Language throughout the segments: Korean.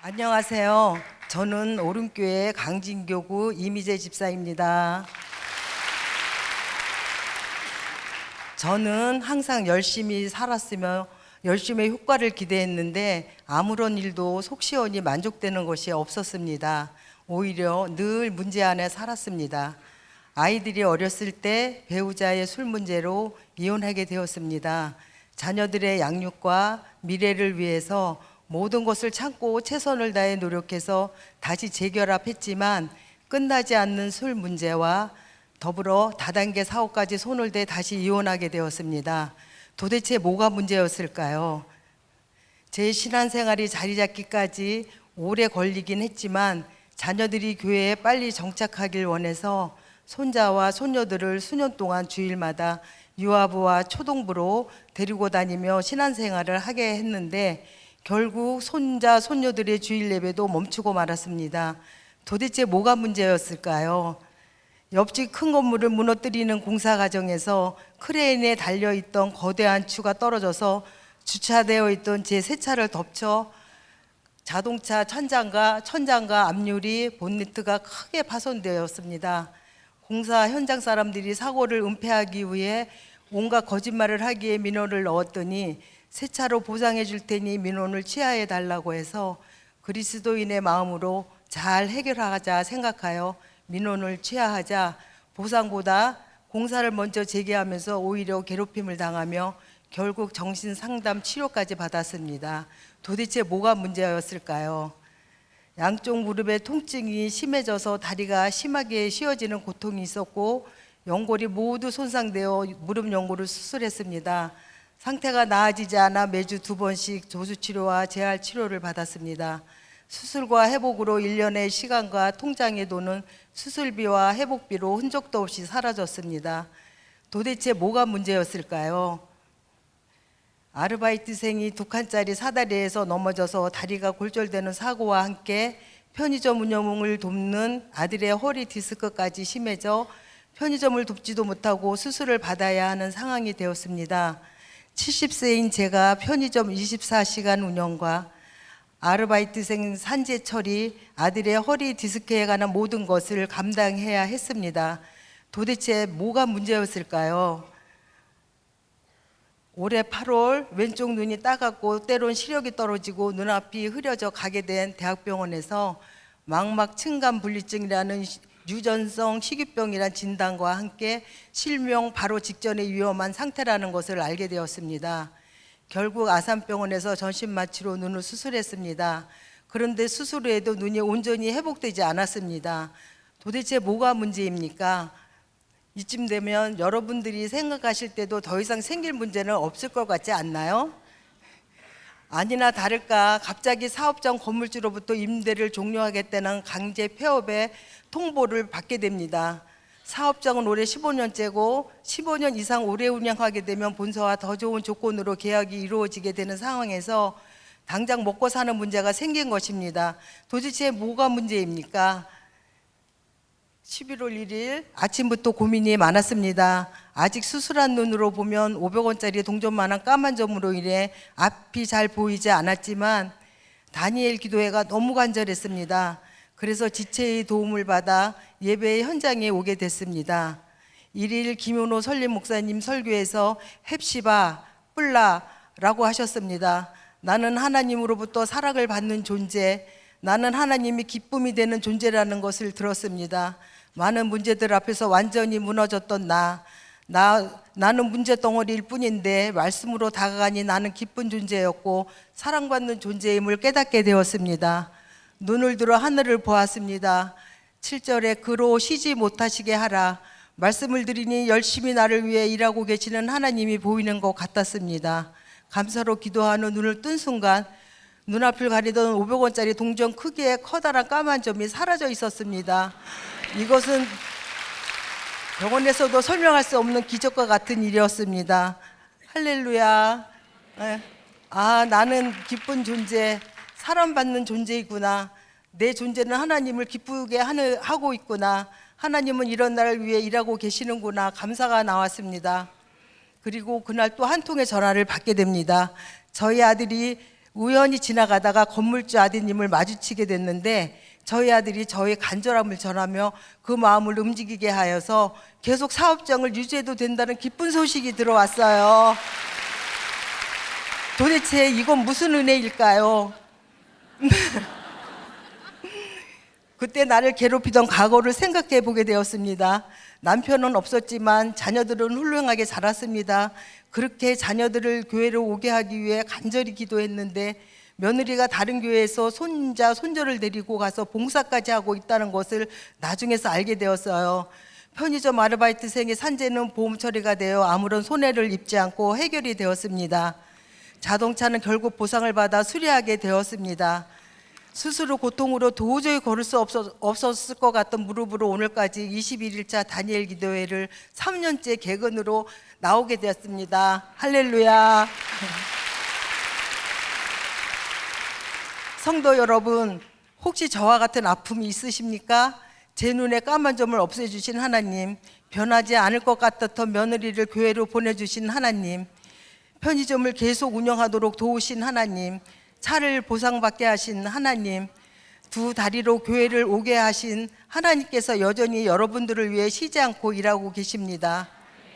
안녕하세요. 저는 오름교회 강진교구 이미재 집사입니다. 저는 항상 열심히 살았으며 열심히 효과를 기대했는데 아무런 일도 속 시원히 만족되는 것이 없었습니다. 오히려 늘 문제 안에 살았습니다. 아이들이 어렸을 때 배우자의 술 문제로 이혼하게 되었습니다. 자녀들의 양육과 미래를 위해서 모든 것을 참고 최선을 다해 노력해서 다시 재결합했지만 끝나지 않는 술 문제와 더불어 다단계 사업까지 손을 대 다시 이혼하게 되었습니다. 도대체 뭐가 문제였을까요? 제 신앙생활이 자리 잡기까지 오래 걸리긴 했지만 자녀들이 교회에 빨리 정착하길 원해서 손자와 손녀들을 수년 동안 주일마다 유아부와 초동부로 데리고 다니며 신앙생활을 하게 했는데 결국 손자, 손녀들의 주일 예배도 멈추고 말았습니다. 도대체 뭐가 문제였을까요? 옆집 큰 건물을 무너뜨리는 공사 과정에서 크레인에 달려있던 거대한 추가 떨어져서 주차되어 있던 제 새 차를 덮쳐 자동차 천장과 앞유리, 본네트가 크게 파손되었습니다. 공사 현장 사람들이 사고를 은폐하기 위해 온갖 거짓말을 하기에 민원을 넣었더니 새 차로 보상해 줄 테니 민원을 취하해 달라고 해서 그리스도인의 마음으로 잘 해결하자 생각하여 민원을 취하하자 보상보다 공사를 먼저 재개하면서 오히려 괴롭힘을 당하며 결국 정신상담 치료까지 받았습니다. 도대체 뭐가 문제였을까요? 양쪽 무릎의 통증이 심해져서 다리가 심하게 휘어지는 고통이 있었고 연골이 모두 손상되어 무릎 연골을 수술했습니다. 상태가 나아지지 않아 매주 2번씩 조수치료와 재활치료를 받았습니다. 수술과 회복으로 1년의 시간과 통장에 도는 수술비와 회복비로 흔적도 없이 사라졌습니다. 도대체 뭐가 문제였을까요? 아르바이트생이 2칸짜리 사다리에서 넘어져서 다리가 골절되는 사고와 함께 편의점 운영을 돕는 아들의 허리 디스크까지 심해져 편의점을 돕지도 못하고 수술을 받아야 하는 상황이 되었습니다. 70세인 제가 편의점 24시간 운영과 아르바이트생 산재 처리, 아들의 허리 디스크에 관한 모든 것을 감당해야 했습니다. 도대체 뭐가 문제였을까요? 올해 8월 왼쪽 눈이 따갑고 때론 시력이 떨어지고 눈앞이 흐려져 가게 된 대학병원에서 망막 층간 분리증이라는 유전성 식이병이란 진단과 함께 실명 바로 직전의 위험한 상태라는 것을 알게 되었습니다. 결국 아산병원에서 전신마취로 눈을 수술했습니다. 그런데 수술 후에도 눈이 온전히 회복되지 않았습니다. 도대체 뭐가 문제입니까? 이쯤 되면 여러분들이 생각하실 때도 더 이상 생길 문제는 없을 것 같지 않나요? 아니나 다를까 갑자기 사업장 건물주로부터 임대를 종료하겠다는 강제 폐업의 통보를 받게 됩니다. 사업장은 올해 15년째고 15년 이상 오래 운영하게 되면 본사와 더 좋은 조건으로 계약이 이루어지게 되는 상황에서 당장 먹고 사는 문제가 생긴 것입니다. 도대체 뭐가 문제입니까? 11월 1일 아침부터 고민이 많았습니다. 아직 수술한 눈으로 보면 500원짜리 동전만한 까만 점으로 인해 앞이 잘 보이지 않았지만 다니엘 기도회가 너무 간절했습니다. 그래서 지체의 도움을 받아 예배 현장에 오게 됐습니다. 1일 김효노 설립 목사님 설교에서 헵시바 뿔라라고 하셨습니다. 나는 하나님으로부터 사랑을 받는 존재, 나는 하나님이 기쁨이 되는 존재라는 것을 들었습니다. 많은 문제들 앞에서 완전히 무너졌던 나는 문제 덩어리일 뿐인데 말씀으로 다가가니 나는 기쁜 존재였고 사랑받는 존재임을 깨닫게 되었습니다. 눈을 들어 하늘을 보았습니다. 7절에 그로 쉬지 못하시게 하라. 말씀을 드리니 열심히 나를 위해 일하고 계시는 하나님이 보이는 것 같았습니다. 감사로 기도하는 눈을 뜬 순간 눈앞을 가리던 500원짜리 동전 크기의 커다란 까만 점이 사라져 있었습니다. 이것은 병원에서도 설명할 수 없는 기적과 같은 일이었습니다. 할렐루야. 나는 기쁜 존재, 사랑받는 존재이구나. 내 존재는 하나님을 기쁘게 하고 있구나. 하나님은 이런 나를 위해 일하고 계시는구나. 감사가 나왔습니다. 그리고 그날 또 한 통의 전화를 받게 됩니다. 저희 아들이 우연히 지나가다가 건물주 아드님을 마주치게 됐는데 저희 아들이 저의 간절함을 전하며 그 마음을 움직이게 하여서 계속 사업장을 유지해도 된다는 기쁜 소식이 들어왔어요. 도대체 이건 무슨 은혜일까요? 그때 나를 괴롭히던 과거를 생각해 보게 되었습니다. 남편은 없었지만 자녀들은 훌륭하게 자랐습니다. 그렇게 자녀들을 교회로 오게 하기 위해 간절히 기도했는데 며느리가 다른 교회에서 손자, 손녀를 데리고 가서 봉사까지 하고 있다는 것을 나중에서 알게 되었어요. 편의점 아르바이트생의 산재는 보험 처리가 되어 아무런 손해를 입지 않고 해결이 되었습니다. 자동차는 결국 보상을 받아 수리하게 되었습니다. 스스로 고통으로 도저히 걸을 수 없었을 것 같던 무릎으로 오늘까지 21일차 다니엘 기도회를 3년째 개근으로 나오게 되었습니다. 할렐루야. 성도 여러분, 혹시 저와 같은 아픔이 있으십니까? 제 눈에 까만 점을 없애주신 하나님, 변하지 않을 것 같았던 며느리를 교회로 보내주신 하나님, 편의점을 계속 운영하도록 도우신 하나님, 차를 보상받게 하신 하나님, 두 다리로 교회를 오게 하신 하나님께서 여전히 여러분들을 위해 쉬지 않고 일하고 계십니다.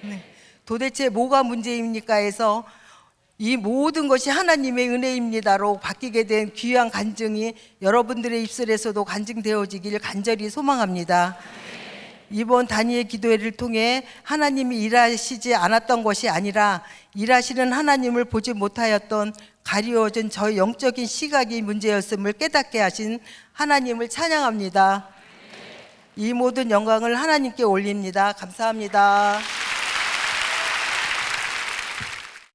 네. 도대체 뭐가 문제입니까 해서 이 모든 것이 하나님의 은혜입니다로 바뀌게 된 귀한 간증이 여러분들의 입술에서도 간증되어지길 간절히 소망합니다. 이번 다니엘 기도회를 통해 하나님이 일하시지 않았던 것이 아니라 일하시는 하나님을 보지 못하였던 가리워진 저의 영적인 시각이 문제였음을 깨닫게 하신 하나님을 찬양합니다. 이 모든 영광을 하나님께 올립니다. 감사합니다.